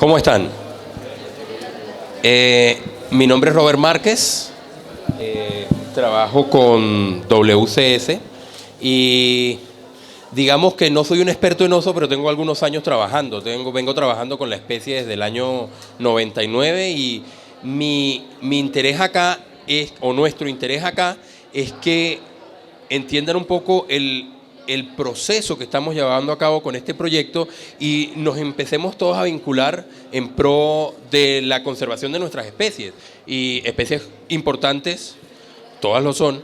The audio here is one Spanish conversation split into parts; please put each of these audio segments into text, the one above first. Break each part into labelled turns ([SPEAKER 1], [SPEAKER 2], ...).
[SPEAKER 1] ¿Cómo están? Mi nombre es Robert Márquez, trabajo con WCS y digamos que no soy un experto en oso, pero tengo algunos años trabajando. Vengo trabajando con la especie desde el año 99 y mi interés acá nuestro interés acá es que entiendan un poco el proceso que estamos llevando a cabo con este proyecto y nos empecemos todos a vincular en pro de la conservación de nuestras especies. Y especies importantes, todas lo son,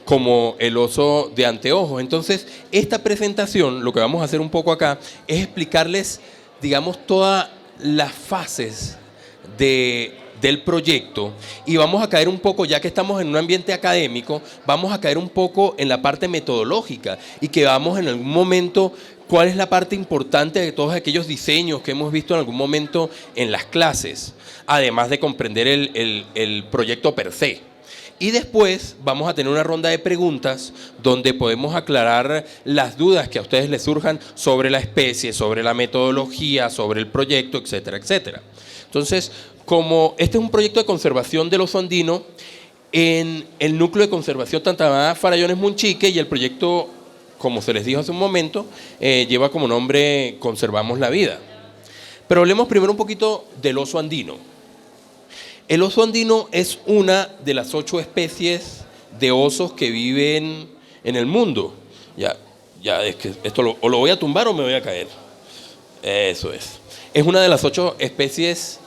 [SPEAKER 1] como el oso de anteojos. Entonces, esta presentación, lo que vamos a hacer un poco acá, es explicarles, digamos, todas las fases del proyecto, y vamos a caer un poco, ya que estamos en un ambiente académico, vamos a caer un poco en la parte metodológica y que vamos en algún momento cuál es la parte importante de todos aquellos diseños que hemos visto en algún momento en las clases, además de comprender el proyecto per se. Y después vamos a tener una ronda de preguntas donde podemos aclarar las dudas que a ustedes les surjan sobre la especie, sobre la metodología, sobre el proyecto, etcétera, etcétera. Entonces, como este es un proyecto de conservación del oso andino, en el núcleo de conservación Tantamá Farallones Munchique, y el proyecto, como se les dijo hace un momento, lleva como nombre Conservamos la Vida. Pero hablemos primero un poquito del oso andino. El oso andino es una de las 8 especies de osos que viven en el mundo. Ya es que esto o lo voy a tumbar o me voy a caer. Eso es. Es una de las 8 especies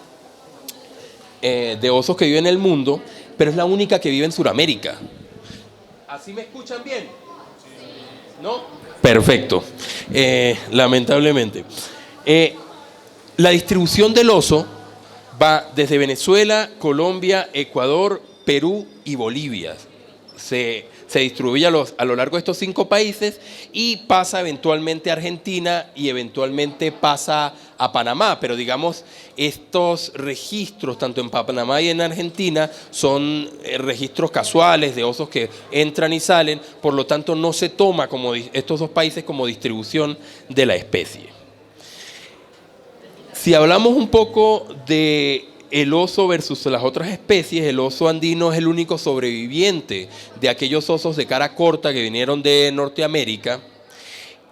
[SPEAKER 1] de osos que viven en el mundo, pero es la única que vive en Sudamérica. ¿Así me escuchan bien? ¿No? Perfecto. Lamentablemente. La distribución del oso va desde Venezuela, Colombia, Ecuador, Perú y Bolivia. Se distribuye a lo largo de estos 5 países y pasa eventualmente a Argentina y eventualmente pasa a Panamá. Pero digamos, estos registros, tanto en Panamá y en Argentina, son registros casuales de osos que entran y salen. Por lo tanto, no se toma como estos 2 países como distribución de la especie. Si hablamos un poco de el oso versus las otras especies, el oso andino es el único sobreviviente de aquellos osos de cara corta que vinieron de Norteamérica.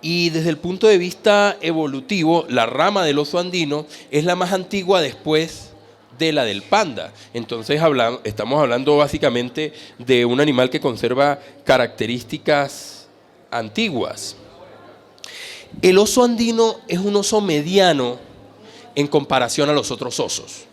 [SPEAKER 1] Y desde el punto de vista evolutivo, la rama del oso andino es la más antigua después de la del panda. Entonces estamos hablando básicamente de un animal que conserva características antiguas. El oso andino es un oso mediano en comparación a los otros osos.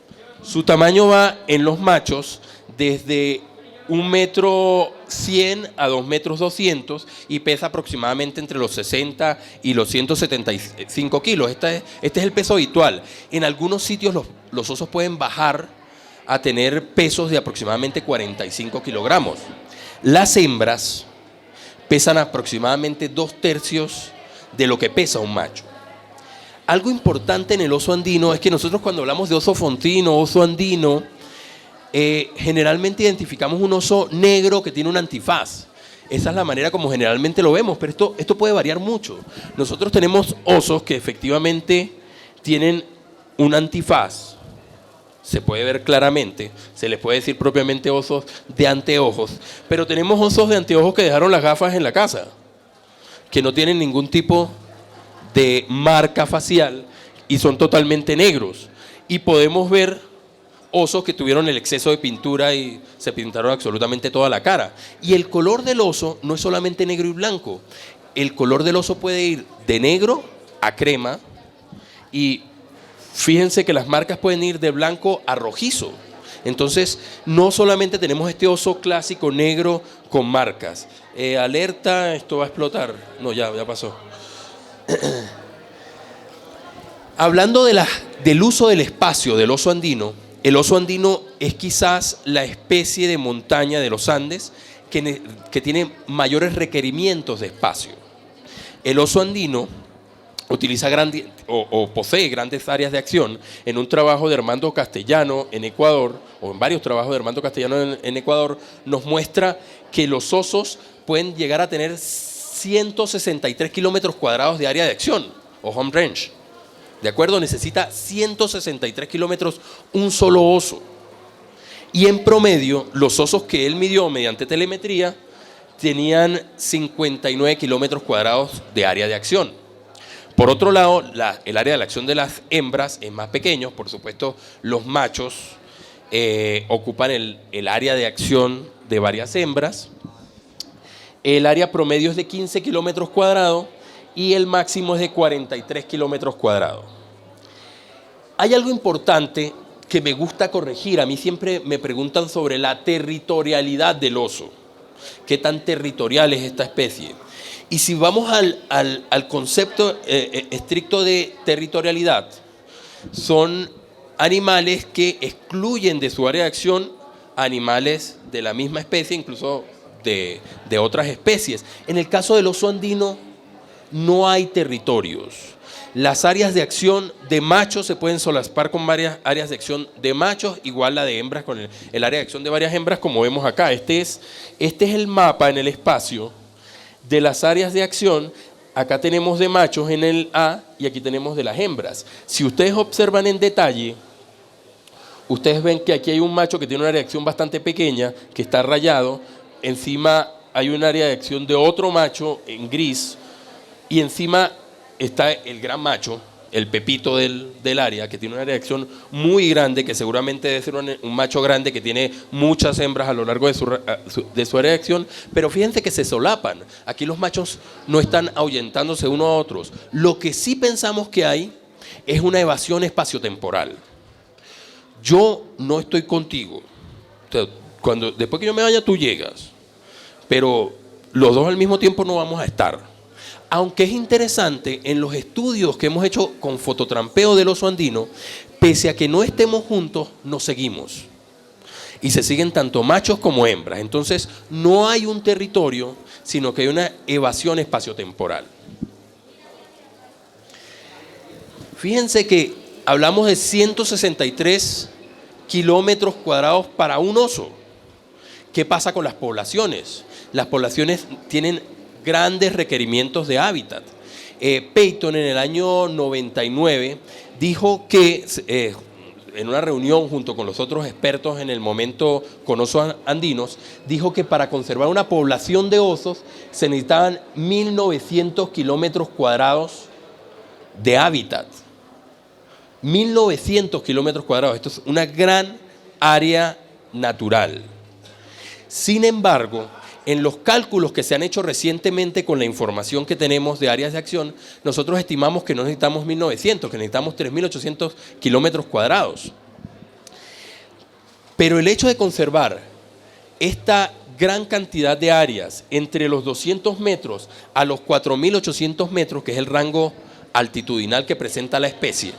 [SPEAKER 1] Su tamaño va en los machos desde 1,100 m a 2,200 m y pesa aproximadamente entre los 60 y los 175 kilos. Este es el peso habitual. En algunos sitios los osos pueden bajar a tener pesos de aproximadamente 45 kilogramos. Las hembras pesan aproximadamente 2/3 de lo que pesa un macho. Algo importante en el oso andino es que nosotros, cuando hablamos de oso fontino, oso andino, generalmente identificamos un oso negro que tiene un antifaz. Esa es la manera como generalmente lo vemos, pero esto puede variar mucho. Nosotros tenemos osos que efectivamente tienen un antifaz, se puede ver claramente, se les puede decir propiamente osos de anteojos, pero tenemos osos de anteojos que dejaron las gafas en la casa, que no tienen ningún tipo de marca facial y son totalmente negros. Y podemos ver osos que tuvieron el exceso de pintura y se pintaron absolutamente toda la cara. Y el color del oso no es solamente negro y blanco. El color del oso puede ir de negro a crema, y fíjense que las marcas pueden ir de blanco a rojizo. Entonces, no solamente tenemos este oso clásico negro con marcas. Alerta, esto va a explotar. No, ya pasó. Hablando del uso del espacio del oso andino, el oso andino es quizás la especie de montaña de los Andes que tiene mayores requerimientos de espacio. El oso andino utiliza posee grandes áreas de acción. En un trabajo de Armando Castellano en Ecuador, o en varios trabajos de Armando Castellano en Ecuador, nos muestra que los osos pueden llegar a tener 163 kilómetros cuadrados de área de acción, o home range. ¿De acuerdo? Necesita 163 kilómetros un solo oso. Y en promedio, los osos que él midió mediante telemetría tenían 59 kilómetros cuadrados de área de acción. Por otro lado, el área de la acción de las hembras es más pequeño. Por supuesto, los machos ocupan el área de acción de varias hembras. El área promedio es de 15 kilómetros cuadrados y el máximo es de 43 kilómetros cuadrados. Hay algo importante que me gusta corregir. A mí siempre me preguntan sobre la territorialidad del oso. ¿Qué tan territorial es esta especie? Y si vamos al concepto estricto de territorialidad, son animales que excluyen de su área de acción animales de la misma especie, incluso de otras especies. En el caso del oso andino no hay territorios. Las áreas de acción de machos se pueden solapar con varias áreas de acción de machos, igual la de hembras con el área de acción de varias hembras, como vemos acá. Este es el mapa en el espacio de las áreas de acción. Acá tenemos de machos en el A y aquí tenemos de las hembras. Si ustedes observan en detalle, ustedes ven que aquí hay un macho que tiene una área de acción bastante pequeña, que está rayado. Encima hay un área de acción de otro macho en gris y encima está el gran macho, el pepito del área, que tiene una área de acción muy grande, que seguramente debe ser un macho grande que tiene muchas hembras a lo largo de su área de acción, pero fíjense que se solapan. Aquí los machos no están ahuyentándose unos a otros. Lo que sí pensamos que hay es una evasión espaciotemporal. Yo no estoy contigo. O sea, después que yo me vaya, tú llegas. Pero los dos al mismo tiempo no vamos a estar. Aunque es interesante, en los estudios que hemos hecho con fototrampeo del oso andino, pese a que no estemos juntos, nos seguimos. Y se siguen tanto machos como hembras. Entonces, no hay un territorio, sino que hay una evasión espaciotemporal. Fíjense que hablamos de 163 kilómetros cuadrados para un oso. ¿Qué pasa con las poblaciones? Las poblaciones tienen grandes requerimientos de hábitat. Peyton en el año 99 dijo que en una reunión junto con los otros expertos en el momento con osos andinos, dijo que para conservar una población de osos se necesitaban 1.900 kilómetros cuadrados de hábitat. 1.900 kilómetros cuadrados. Esto es una gran área natural. Sin embargo, en los cálculos que se han hecho recientemente con la información que tenemos de áreas de acción, nosotros estimamos que no necesitamos 1.900, que necesitamos 3.800 kilómetros cuadrados. Pero el hecho de conservar esta gran cantidad de áreas entre los 200 metros a los 4.800 metros, que es el rango altitudinal que presenta la especie.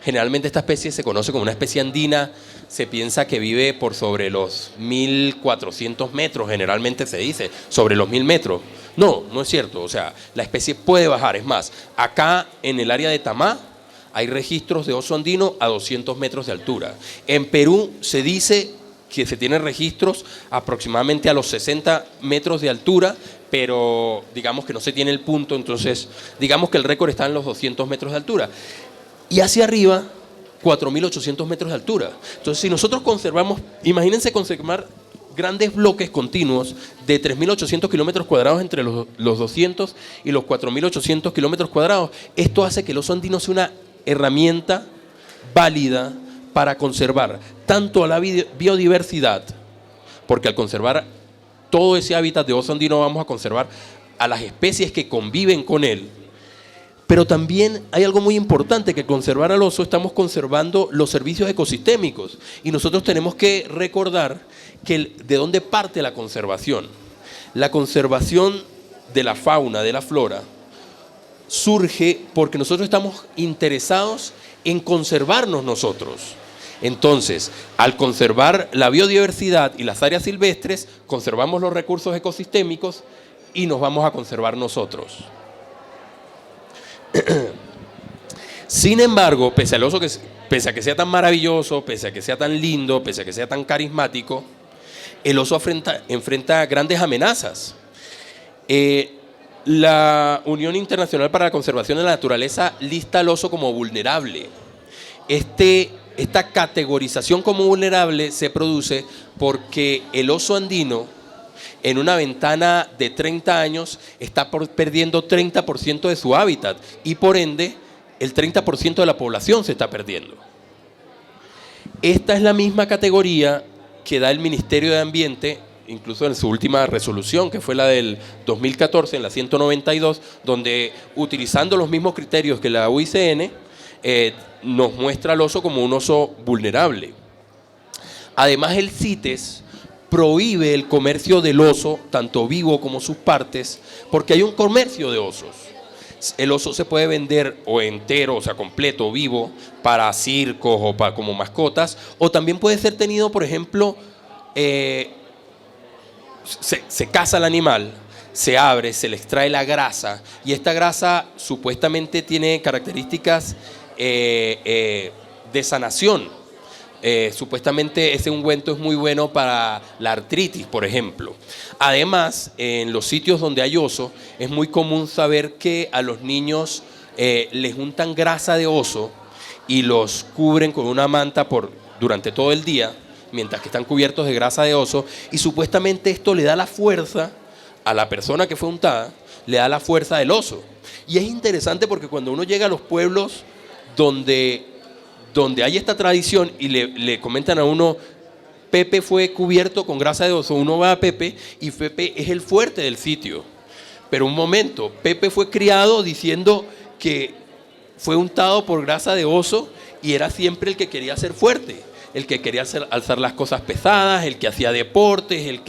[SPEAKER 1] Generalmente esta especie se conoce como una especie andina, se piensa que vive por sobre los 1.400 metros, generalmente se dice, sobre los 1.000 metros. No, no es cierto, o sea, la especie puede bajar. Es más, acá en el área de Tamá hay registros de oso andino a 200 metros de altura. En Perú se dice que se tienen registros aproximadamente a los 60 metros de altura, pero digamos que no se tiene el punto, entonces digamos que el récord está en los 200 metros de altura. Y hacia arriba, 4.800 metros de altura. Entonces, si nosotros conservamos, imagínense conservar grandes bloques continuos de 3.800 kilómetros cuadrados entre los 200 y los 4.800 kilómetros cuadrados. Esto hace que el oso andino sea una herramienta válida para conservar tanto a la biodiversidad, porque al conservar todo ese hábitat de oso andino vamos a conservar a las especies que conviven con él. Pero también hay algo muy importante, que conservar al oso estamos conservando los servicios ecosistémicos. Y nosotros tenemos que recordar de dónde parte la conservación. La conservación de la fauna, de la flora, surge porque nosotros estamos interesados en conservarnos nosotros. Entonces, al conservar la biodiversidad y las áreas silvestres, conservamos los recursos ecosistémicos y nos vamos a conservar nosotros. Sin embargo, pese a que sea tan maravilloso, pese a que sea tan lindo, pese a que sea tan carismático, el oso enfrenta grandes amenazas. La Unión Internacional para la Conservación de la Naturaleza lista al oso como vulnerable. Esta categorización como vulnerable se produce porque el oso andino, en una ventana de 30 años, está perdiendo 30% de su hábitat y por ende el 30% de la población se está perdiendo. Esta es la misma categoría que da el Ministerio de Ambiente, incluso en su última resolución, que fue la del 2014, en la 192, donde utilizando los mismos criterios que la UICN, nos muestra al oso como un oso vulnerable. Además, el CITES prohíbe el comercio del oso, tanto vivo como sus partes, porque hay un comercio de osos. El oso se puede vender o entero, o sea, completo, vivo, para circos o como mascotas, o también puede ser tenido, por ejemplo, se caza el animal, se abre, se le extrae la grasa, y esta grasa supuestamente tiene características de sanación. Supuestamente ese ungüento es muy bueno para la artritis, por ejemplo. Además, en los sitios donde hay oso, es muy común saber que a los niños les untan grasa de oso y los cubren con una manta durante todo el día, mientras que están cubiertos de grasa de oso, y supuestamente esto le da la fuerza a la persona que fue untada, le da la fuerza del oso. Y es interesante porque cuando uno llega a los pueblos donde hay esta tradición y le comentan a uno, Pepe fue cubierto con grasa de oso, uno va a Pepe y Pepe es el fuerte del sitio. Pero un momento, Pepe fue criado diciendo que fue untado por grasa de oso y era siempre el que quería ser fuerte, el que quería alzar las cosas pesadas, el que hacía deportes,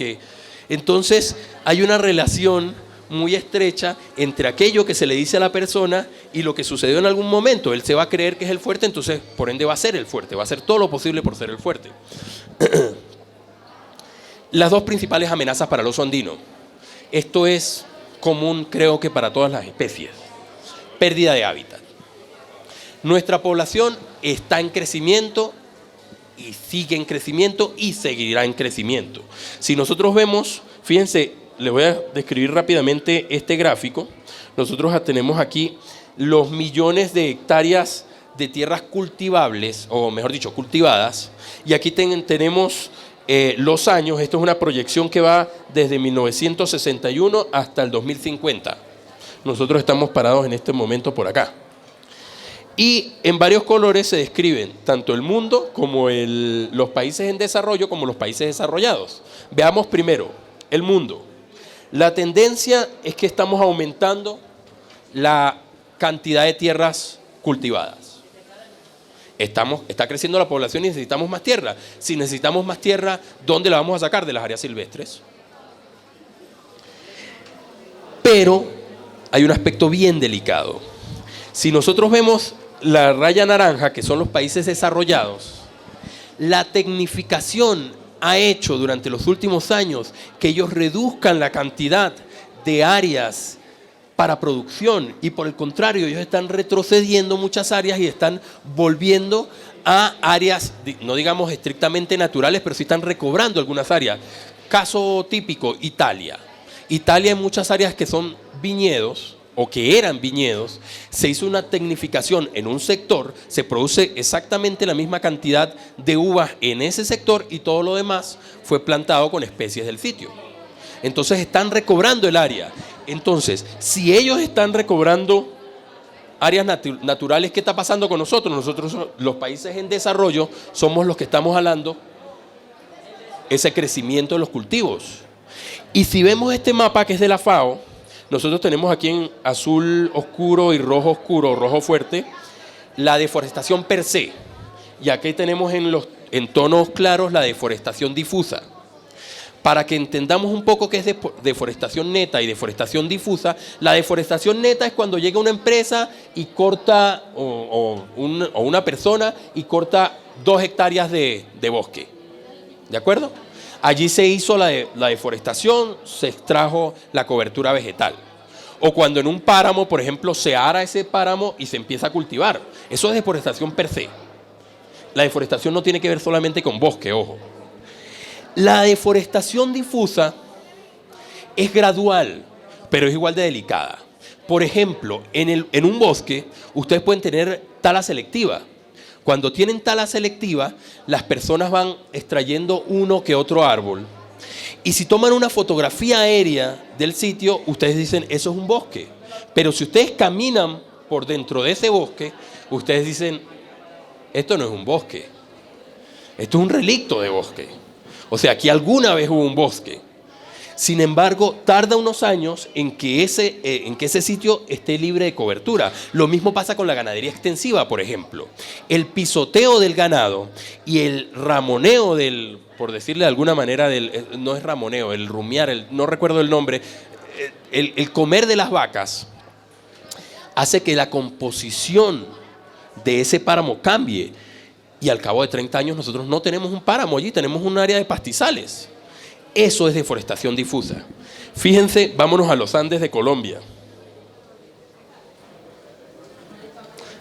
[SPEAKER 1] Entonces hay una relación muy estrecha entre aquello que se le dice a la persona y lo que sucedió en algún momento. Él se va a creer que es el fuerte, entonces por ende va a ser el fuerte, va a hacer todo lo posible por ser el fuerte. Las dos principales amenazas para el oso andino. Esto es común, creo que para todas las especies. Pérdida de hábitat. Nuestra población está en crecimiento y sigue en crecimiento y seguirá en crecimiento. Si nosotros vemos, fíjense, les voy a describir rápidamente este gráfico. Nosotros tenemos aquí los millones de hectáreas de tierras cultivables, o mejor dicho, cultivadas, y aquí tenemos los años. Esto es una proyección que va desde 1961 hasta el 2050. Nosotros estamos parados en este momento por acá. Y en varios colores se describen tanto el mundo como los países en desarrollo como los países desarrollados. Veamos primero el mundo. La tendencia es que estamos aumentando la cantidad de tierras cultivadas. Está creciendo la población y necesitamos más tierra. Si necesitamos más tierra, ¿dónde la vamos a sacar? De las áreas silvestres. Pero hay un aspecto bien delicado. Si nosotros vemos la raya naranja, que son los países desarrollados, la tecnificación ha hecho durante los últimos años que ellos reduzcan la cantidad de áreas para producción y por el contrario ellos están retrocediendo muchas áreas y están volviendo a áreas, no digamos estrictamente naturales, pero sí están recobrando algunas áreas. Caso típico, Italia. Italia en muchas áreas que son viñedos o que eran viñedos, se hizo una tecnificación en un sector, se produce exactamente la misma cantidad de uvas en ese sector y todo lo demás fue plantado con especies del sitio. Entonces están recobrando el área. Entonces, si ellos están recobrando áreas naturales, ¿qué está pasando con nosotros? Nosotros, los países en desarrollo, somos los que estamos jalando ese crecimiento de los cultivos. Y si vemos este mapa que es de la FAO, nosotros tenemos aquí en azul oscuro y rojo oscuro, rojo fuerte, la deforestación per se. Y aquí tenemos en tonos claros la deforestación difusa. Para que entendamos un poco qué es deforestación neta y deforestación difusa, la deforestación neta es cuando llega una empresa y corta, o una persona y corta 2 hectáreas de bosque. ¿De acuerdo? Allí se hizo la deforestación, se extrajo la cobertura vegetal. O cuando en un páramo, por ejemplo, se ara ese páramo y se empieza a cultivar. Eso es deforestación per se. La deforestación no tiene que ver solamente con bosque, ojo. La deforestación difusa es gradual, pero es igual de delicada. Por ejemplo, en un bosque, ustedes pueden tener tala selectiva. Cuando tienen tala selectiva, las personas van extrayendo uno que otro árbol. Y si toman una fotografía aérea del sitio, ustedes dicen, eso es un bosque. Pero si ustedes caminan por dentro de ese bosque, ustedes dicen, esto no es un bosque. Esto es un relicto de bosque. O sea, aquí alguna vez hubo un bosque. Sin embargo, tarda unos años en que ese sitio esté libre de cobertura. Lo mismo pasa con la ganadería extensiva, por ejemplo. El pisoteo del ganado y el ramoneo por decirle de alguna manera, no es ramoneo, el rumiar, no recuerdo el nombre, el comer de las vacas hace que la composición de ese páramo cambie. Y al cabo de 30 años nosotros no tenemos un páramo allí, tenemos un área de pastizales. Eso es deforestación difusa. Fíjense, vámonos a los Andes de Colombia.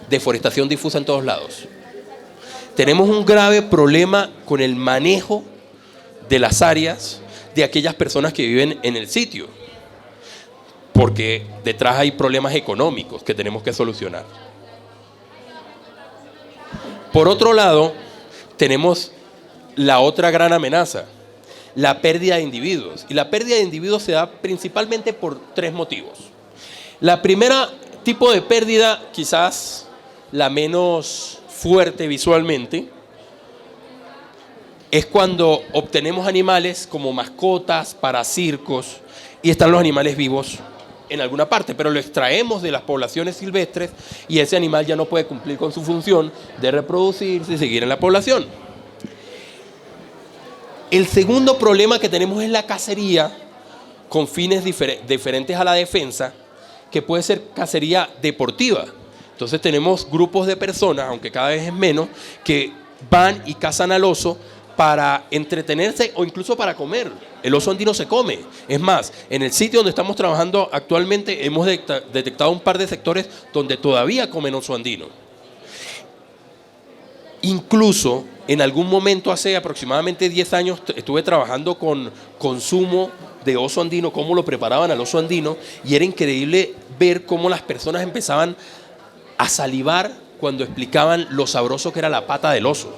[SPEAKER 1] Deforestación difusa en todos lados. Tenemos un grave problema con el manejo de las áreas de aquellas personas que viven en el sitio, porque detrás hay problemas económicos que tenemos que solucionar. Por otro lado, tenemos la otra gran amenaza, la pérdida de individuos. Y la pérdida de individuos se da principalmente por 3 motivos. La primera tipo de pérdida, quizás la menos fuerte visualmente, es cuando obtenemos animales como mascotas para circos y están los animales vivos en alguna parte, pero lo extraemos de las poblaciones silvestres y ese animal ya no puede cumplir con su función de reproducirse y seguir en la población. El segundo problema que tenemos es la cacería con fines diferentes a la defensa, que puede ser cacería deportiva. Entonces tenemos grupos de personas, aunque cada vez es menos, que van y cazan al oso para entretenerse o incluso para comer. El oso andino se come. Es más, en el sitio donde estamos trabajando actualmente hemos detectado un par de sectores donde todavía comen oso andino. Incluso en algún momento hace aproximadamente 10 años estuve trabajando con consumo de oso andino, cómo lo preparaban al oso andino, y era increíble ver cómo las personas empezaban a salivar cuando explicaban lo sabroso que era la pata del oso.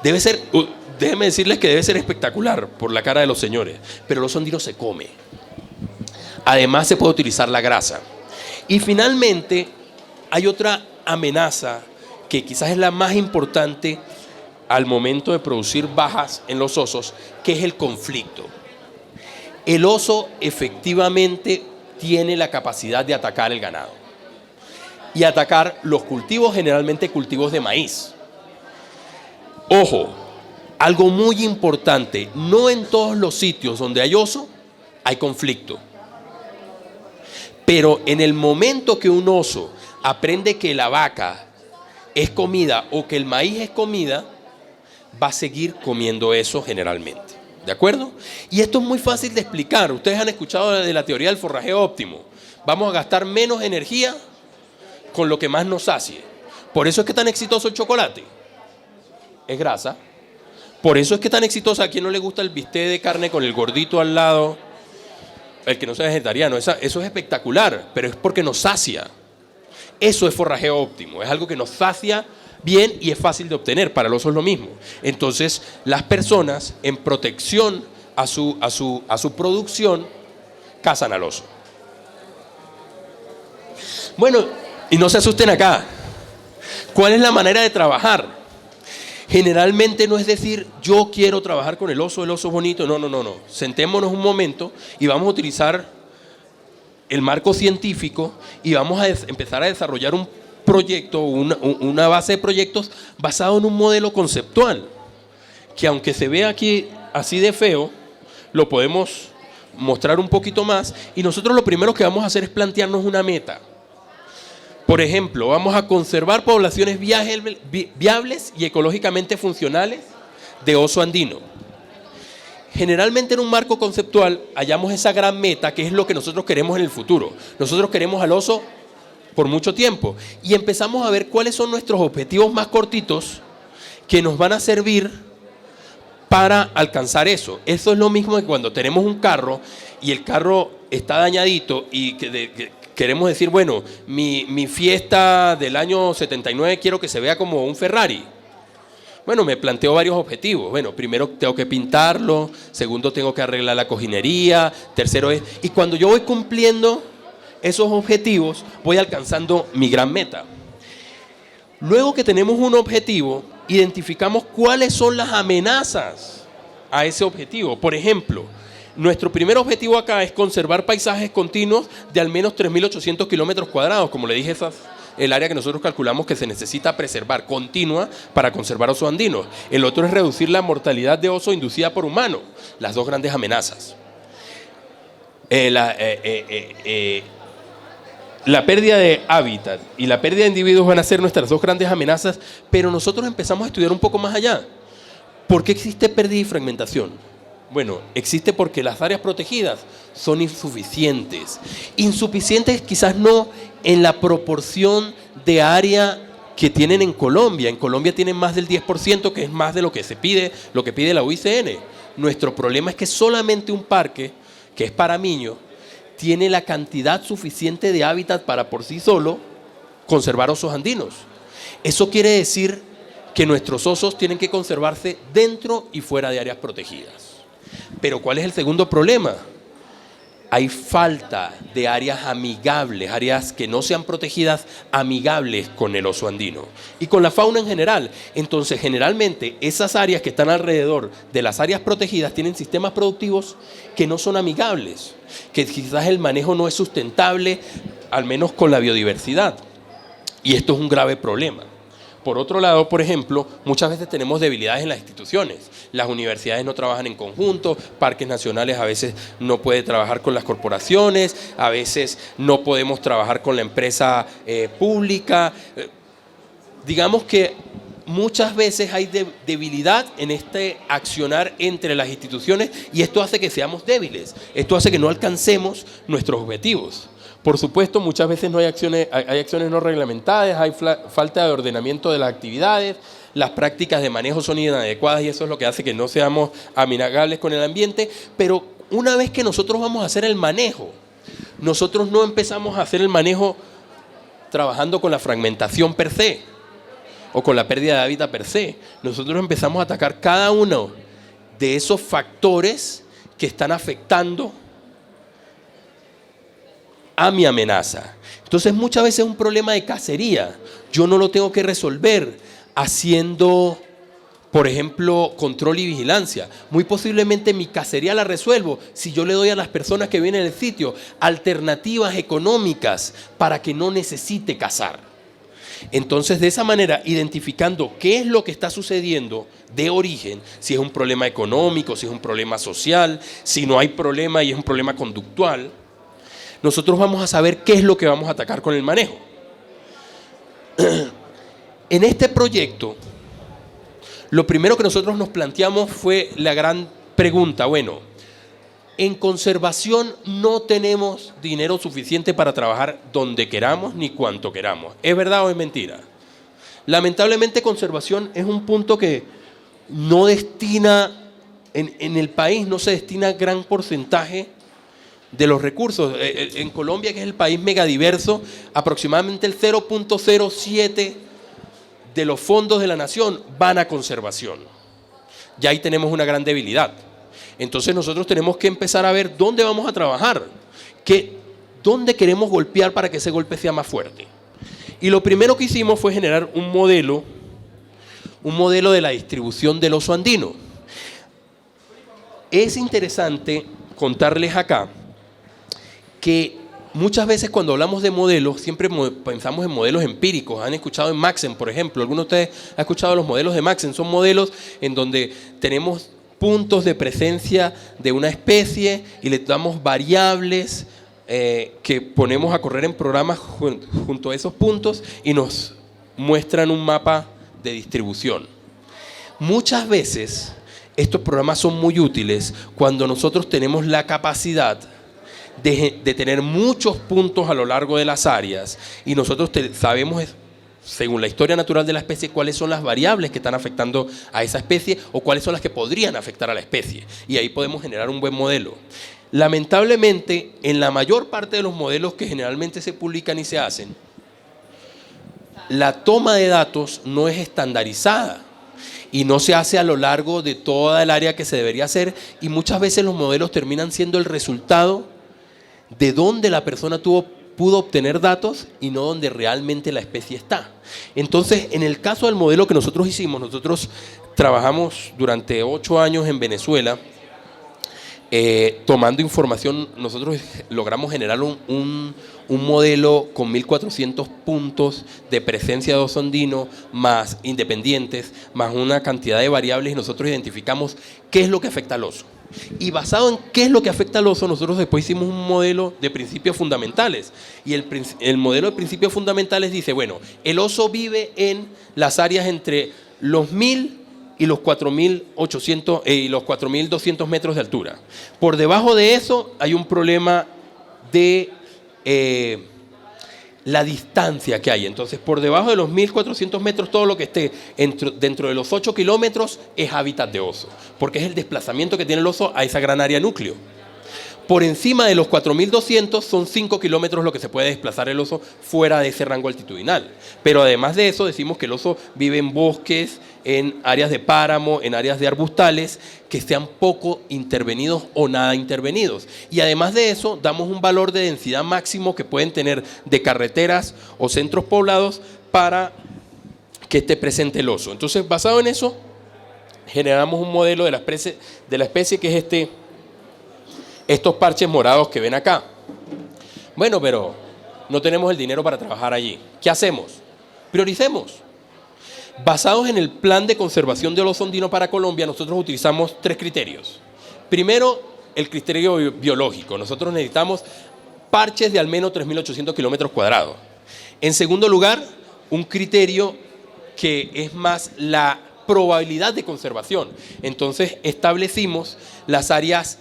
[SPEAKER 1] Déjenme decirles que debe ser espectacular por la cara de los señores, pero el oso andino se come. Además se puede utilizar la grasa. Y finalmente hay otra amenaza que quizás es la más importante al momento de producir bajas en los osos, que es el conflicto. El oso efectivamente tiene la capacidad de atacar el ganado y atacar los cultivos, generalmente cultivos de maíz. Ojo, algo muy importante, no en todos los sitios donde hay oso hay conflicto. Pero en el momento que un oso aprende que la vaca es comida o que el maíz es comida, va a seguir comiendo eso generalmente. ¿De acuerdo? Y esto es muy fácil de explicar. Ustedes han escuchado de la teoría del forrajeo óptimo. Vamos a gastar menos energía con lo que más nos sacie. Por eso es que tan exitoso el chocolate. Es grasa. Por eso es que tan exitosa. ¿A quién no le gusta el bistec de carne con el gordito al lado? El que no sea vegetariano. Eso es espectacular, pero es porque nos sacia. Eso es forrajeo óptimo. Es algo que nos sacia bien y es fácil de obtener. Para el oso es lo mismo. Entonces, las personas en protección a su producción cazan al oso. Bueno, y no se asusten acá. ¿Cuál es la manera de trabajar? Generalmente no es decir, yo quiero trabajar con el oso es bonito. No. Sentémonos un momento y vamos a utilizar el marco científico y vamos a empezar a desarrollar un proyecto, una base de proyectos basado en un modelo conceptual, que aunque se vea aquí así de feo, lo podemos mostrar un poquito más, y nosotros lo primero que vamos a hacer es plantearnos una meta. Por ejemplo, vamos a conservar poblaciones viables y ecológicamente funcionales de oso andino. Generalmente en un marco conceptual hallamos esa gran meta, que es lo que nosotros queremos en el futuro. Nosotros queremos al oso por mucho tiempo y empezamos a ver cuáles son nuestros objetivos más cortitos que nos van a servir para alcanzar eso. Eso es lo mismo que cuando tenemos un carro y el carro está dañadito y queremos decir, bueno, mi fiesta del año 79 quiero que se vea como un Ferrari. Bueno, me planteo varios objetivos. Bueno, primero tengo que pintarlo, segundo tengo que arreglar la cojinería, tercero es... Y cuando yo voy cumpliendo esos objetivos, voy alcanzando mi gran meta. Luego que tenemos un objetivo, identificamos cuáles son las amenazas a ese objetivo. Por ejemplo, nuestro primer objetivo acá es conservar paisajes continuos de al menos 3.800 kilómetros cuadrados. Como le dije, esa es el área que nosotros calculamos que se necesita preservar continua para conservar osos andinos. El otro es reducir la mortalidad de oso inducida por humanos. Las dos grandes amenazas. La pérdida de hábitat y la pérdida de individuos van a ser nuestras dos grandes amenazas, pero nosotros empezamos a estudiar un poco más allá. ¿Por qué existe pérdida y fragmentación? Bueno, existe porque las áreas protegidas son insuficientes. Insuficientes quizás no en la proporción de área que tienen en Colombia. En Colombia tienen más del 10%, que es más de lo que se pide, lo que pide la UICN. Nuestro problema es que solamente un parque, que es Paramiño, tiene la cantidad suficiente de hábitat para por sí solo conservar osos andinos. Eso quiere decir que nuestros osos tienen que conservarse dentro y fuera de áreas protegidas. Pero ¿cuál es el segundo problema? Hay falta de áreas amigables, áreas que no sean protegidas, amigables con el oso andino y con la fauna en general. Entonces, generalmente, esas áreas que están alrededor de las áreas protegidas tienen sistemas productivos que no son amigables, que quizás el manejo no es sustentable, al menos con la biodiversidad. Y esto es un grave problema. Por otro lado, por ejemplo, muchas veces tenemos debilidades en las instituciones. Las universidades no trabajan en conjunto, parques nacionales a veces no pueden trabajar con las corporaciones, a veces no podemos trabajar con la empresa pública. Digamos que muchas veces hay debilidad en este accionar entre las instituciones y esto hace que seamos débiles, esto hace que no alcancemos nuestros objetivos. Por supuesto, muchas veces no hay acciones no reglamentadas, hay falta de ordenamiento de las actividades, las prácticas de manejo son inadecuadas y eso es lo que hace que no seamos amigables con el ambiente, pero una vez que nosotros vamos a hacer el manejo, nosotros no empezamos a hacer el manejo trabajando con la fragmentación per se o con la pérdida de hábitat per se. Nosotros empezamos a atacar cada uno de esos factores que están afectando a mi amenaza. Entonces muchas veces es un problema de cacería. Yo no lo tengo que resolver haciendo, por ejemplo, control y vigilancia. Muy posiblemente mi cacería la resuelvo si yo le doy a las personas que vienen al sitio alternativas económicas para que no necesite cazar. Entonces, de esa manera, identificando qué es lo que está sucediendo de origen, si es un problema económico, si es un problema social, si no hay problema y es un problema conductual, nosotros vamos a saber qué es lo que vamos a atacar con el manejo. En este proyecto, lo primero que nosotros nos planteamos fue la gran pregunta, bueno, en conservación no tenemos dinero suficiente para trabajar donde queramos ni cuanto queramos. ¿Es verdad o es mentira? Lamentablemente, conservación es un punto que no destina, en el país no se destina gran porcentaje de los recursos. En Colombia, que es el país megadiverso, aproximadamente el 0.07 de los fondos de la nación van a conservación. Ya ahí tenemos una gran debilidad. Entonces nosotros tenemos que empezar a ver dónde vamos a trabajar, dónde queremos golpear para que ese golpe sea más fuerte. Y lo primero que hicimos fue generar un modelo de la distribución del oso andino. Es interesante contarles acá que muchas veces cuando hablamos de modelos, siempre pensamos en modelos empíricos. Han escuchado en Maxen, por ejemplo. ¿Alguno de ustedes ha escuchado los modelos de Maxen? Son modelos en donde tenemos puntos de presencia de una especie y le damos variables que ponemos a correr en programas junto a esos puntos y nos muestran un mapa de distribución. Muchas veces estos programas son muy útiles cuando nosotros tenemos la capacidad de tener muchos puntos a lo largo de las áreas y nosotros sabemos según la historia natural de la especie, cuáles son las variables que están afectando a esa especie o cuáles son las que podrían afectar a la especie. Y ahí podemos generar un buen modelo. Lamentablemente, en la mayor parte de los modelos que generalmente se publican y se hacen, la toma de datos no es estandarizada y no se hace a lo largo de toda el área que se debería hacer, y muchas veces los modelos terminan siendo el resultado de donde la persona pudo obtener datos y no donde realmente la especie está. Entonces, en el caso del modelo que nosotros hicimos, nosotros trabajamos durante 8 años en Venezuela, tomando información. Nosotros logramos generar un modelo con 1.400 puntos de presencia de oso andino, más independientes, más una cantidad de variables, y nosotros identificamos qué es lo que afecta al oso. Y basado en qué es lo que afecta al oso, nosotros después hicimos un modelo de principios fundamentales. Y el modelo de principios fundamentales dice, bueno, el oso vive en las áreas entre los 1.000 y los 4.800 y los 4.200 metros de altura. Por debajo de eso hay un problema de la distancia que hay. Entonces, por debajo de los 1.400 metros, todo lo que esté dentro de los 8 kilómetros es hábitat de oso, porque es el desplazamiento que tiene el oso a esa gran área núcleo. Por encima de los 4.200 son 5 kilómetros lo que se puede desplazar el oso fuera de ese rango altitudinal. Pero además de eso, decimos que el oso vive en bosques, en áreas de páramo, en áreas de arbustales que sean poco intervenidos o nada intervenidos. Y además de eso, damos un valor de densidad máximo que pueden tener de carreteras o centros poblados para que esté presente el oso. Entonces, basado en eso, generamos un modelo de la especie que es estos parches morados que ven acá. Bueno, pero no tenemos el dinero para trabajar allí. ¿Qué hacemos? Prioricemos. Basados en el plan de conservación del oso andino para Colombia, nosotros utilizamos 3 criterios. Primero, el criterio biológico. Nosotros necesitamos parches de al menos 3.800 kilómetros cuadrados. En segundo lugar, un criterio que es más la probabilidad de conservación. Entonces, establecimos las áreas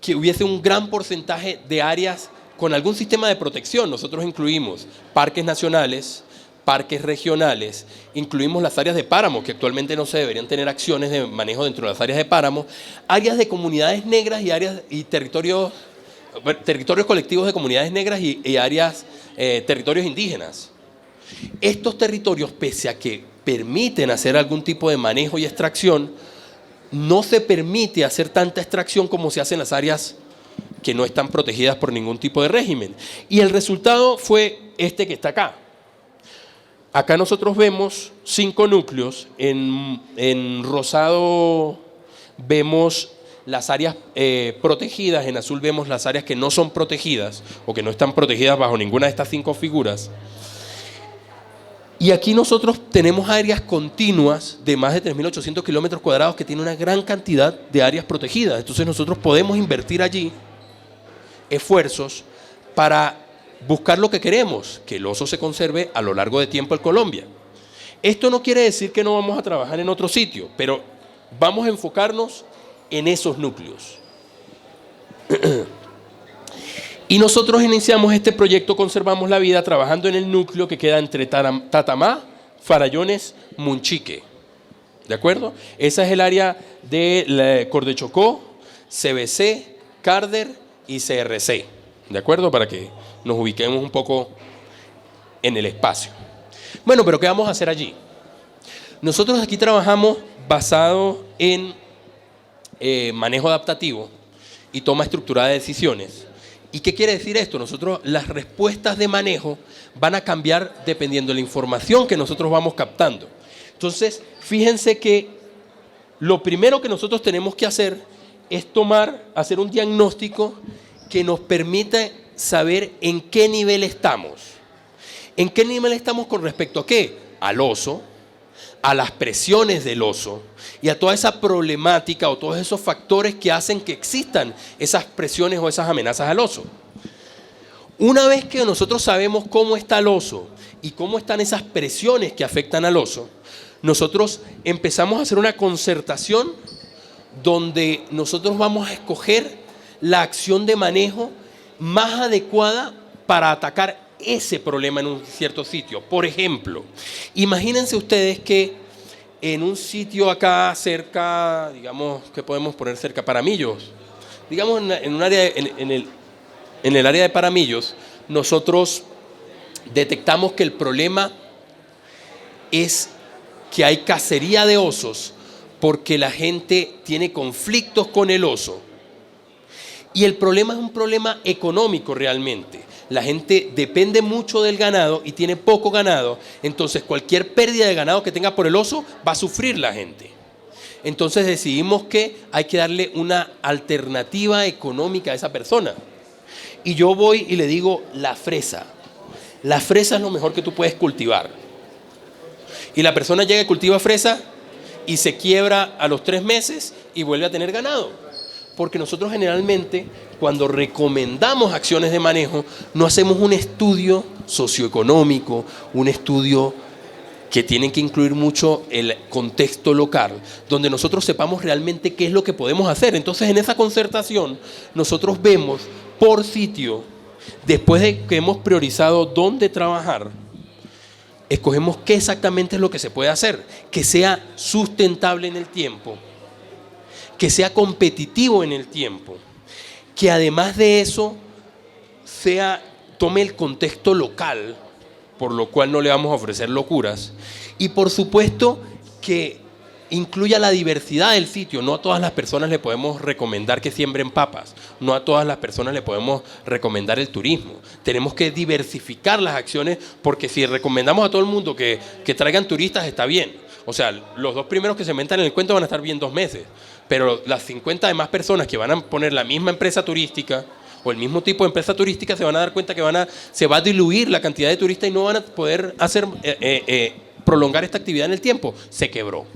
[SPEAKER 1] que hubiese un gran porcentaje de áreas con algún sistema de protección. Nosotros incluimos parques nacionales, parques regionales, incluimos las áreas de páramo, que actualmente no se deberían tener acciones de manejo dentro de las áreas de páramo, áreas de comunidades negras y territorios colectivos de comunidades negras y áreas, territorios indígenas. Estos territorios, pese a que permiten hacer algún tipo de manejo y extracción, no se permite hacer tanta extracción como se hace en las áreas que no están protegidas por ningún tipo de régimen. Y el resultado fue este que está acá. Acá nosotros vemos 5 núcleos. En rosado vemos las áreas protegidas, en azul vemos las áreas que no son protegidas o que no están protegidas bajo ninguna de estas 5 figuras. Y aquí nosotros tenemos áreas continuas de más de 3.800 kilómetros cuadrados que tienen una gran cantidad de áreas protegidas. Entonces nosotros podemos invertir allí esfuerzos para buscar lo que queremos, que el oso se conserve a lo largo de tiempo en Colombia. Esto no quiere decir que no vamos a trabajar en otro sitio, pero vamos a enfocarnos en esos núcleos. Y nosotros iniciamos este proyecto Conservamos la Vida trabajando en el núcleo que queda entre Tatamá, Farallones, Munchique. ¿De acuerdo? Esa es el área de Cordechocó, CBC, Carder y CRC. ¿De acuerdo? Para que nos ubiquemos un poco en el espacio. Bueno, pero ¿qué vamos a hacer allí? Nosotros aquí trabajamos basado en manejo adaptativo y toma estructurada de decisiones. ¿Y qué quiere decir esto? Nosotros, las respuestas de manejo van a cambiar dependiendo de la información que nosotros vamos captando. Entonces, fíjense que lo primero que nosotros tenemos que hacer es hacer un diagnóstico que nos permita saber en qué nivel estamos. ¿En qué nivel estamos con respecto a qué? Al oso, a las presiones del oso y a toda esa problemática o todos esos factores que hacen que existan esas presiones o esas amenazas al oso. Una vez que nosotros sabemos cómo está el oso y cómo están esas presiones que afectan al oso, nosotros empezamos a hacer una concertación donde nosotros vamos a escoger la acción de manejo más adecuada para atacar ese problema en un cierto sitio. Por ejemplo, imagínense ustedes que en un sitio acá cerca, digamos, ¿qué podemos poner cerca? Paramillos. Digamos, en un área, en el área de Paramillos, nosotros detectamos que el problema es que hay cacería de osos porque la gente tiene conflictos con el oso. Y el problema es un problema económico realmente. La gente depende mucho del ganado y tiene poco ganado, entonces cualquier pérdida de ganado que tenga por el oso va a sufrir la gente. Entonces decidimos que hay que darle una alternativa económica a esa persona. Y yo voy y le digo la fresa. La fresa es lo mejor que tú puedes cultivar. Y la persona llega y cultiva fresa y se quiebra a los 3 meses y vuelve a tener ganado. Porque nosotros generalmente, cuando recomendamos acciones de manejo, no hacemos un estudio socioeconómico, un estudio que tiene que incluir mucho el contexto local, donde nosotros sepamos realmente qué es lo que podemos hacer. Entonces, en esa concertación, nosotros vemos por sitio, después de que hemos priorizado dónde trabajar, escogemos qué exactamente es lo que se puede hacer, que sea sustentable en el tiempo, que sea competitivo en el tiempo, que además de eso tome el contexto local, por lo cual no le vamos a ofrecer locuras, y por supuesto que incluya la diversidad del sitio. No a todas las personas le podemos recomendar que siembren papas, no a todas las personas le podemos recomendar el turismo. Tenemos que diversificar las acciones, porque si recomendamos a todo el mundo que traigan turistas está bien. O sea, los 2 primeros que se metan en el cuento van a estar bien 2 meses, pero las 50 demás personas que van a poner la misma empresa turística o el mismo tipo de empresa turística se van a dar cuenta que se va a diluir la cantidad de turistas y no van a poder prolongar esta actividad en el tiempo. Se quebró.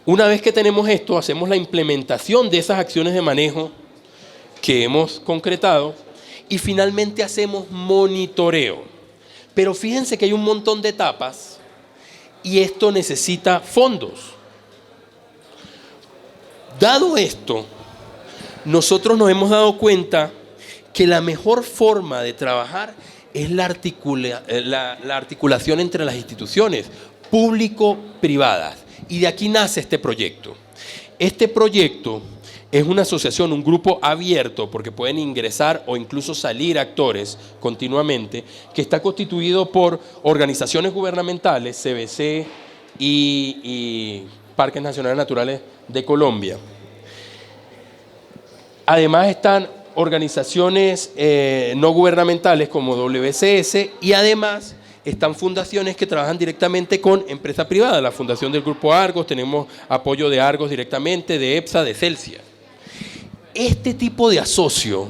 [SPEAKER 1] Una vez que tenemos esto, hacemos la implementación de esas acciones de manejo que hemos concretado y finalmente hacemos monitoreo. Pero fíjense que hay un montón de etapas y esto necesita fondos. Dado esto, nosotros nos hemos dado cuenta que la mejor forma de trabajar es la articulación entre las instituciones público-privadas. Y de aquí nace este proyecto. Este proyecto es una asociación, un grupo abierto, porque pueden ingresar o incluso salir actores continuamente, que está constituido por organizaciones gubernamentales, CBC y Parques Nacionales Naturales de Colombia. Además están organizaciones no gubernamentales como WCS y además están fundaciones que trabajan directamente con empresa privada. La fundación del Grupo Argos, tenemos apoyo de Argos directamente, de EPSA, de Celsia. Este tipo de asocio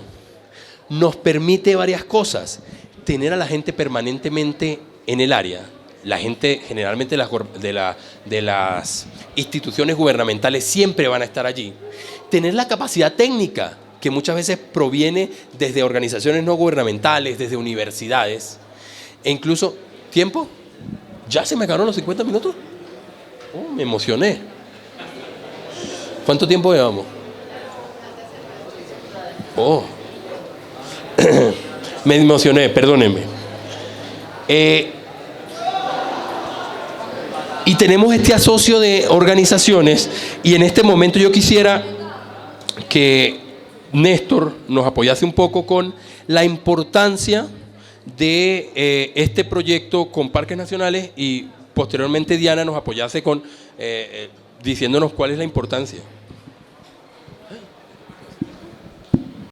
[SPEAKER 1] nos permite varias cosas. Tener a la gente permanentemente en el área. La gente generalmente de las instituciones gubernamentales siempre van a estar allí. Tener la capacidad técnica, que muchas veces proviene desde organizaciones no gubernamentales, desde universidades, e incluso, ¿tiempo? ¿Ya se me acabaron los 50 minutos? Oh, me emocioné. ¿Cuánto tiempo llevamos? Oh. Me emocioné, perdónenme. Y tenemos este asocio de organizaciones y en este momento yo quisiera que Néstor nos apoyase un poco con la importancia de este proyecto con Parques Nacionales y posteriormente Diana nos apoyase con diciéndonos cuál es la importancia.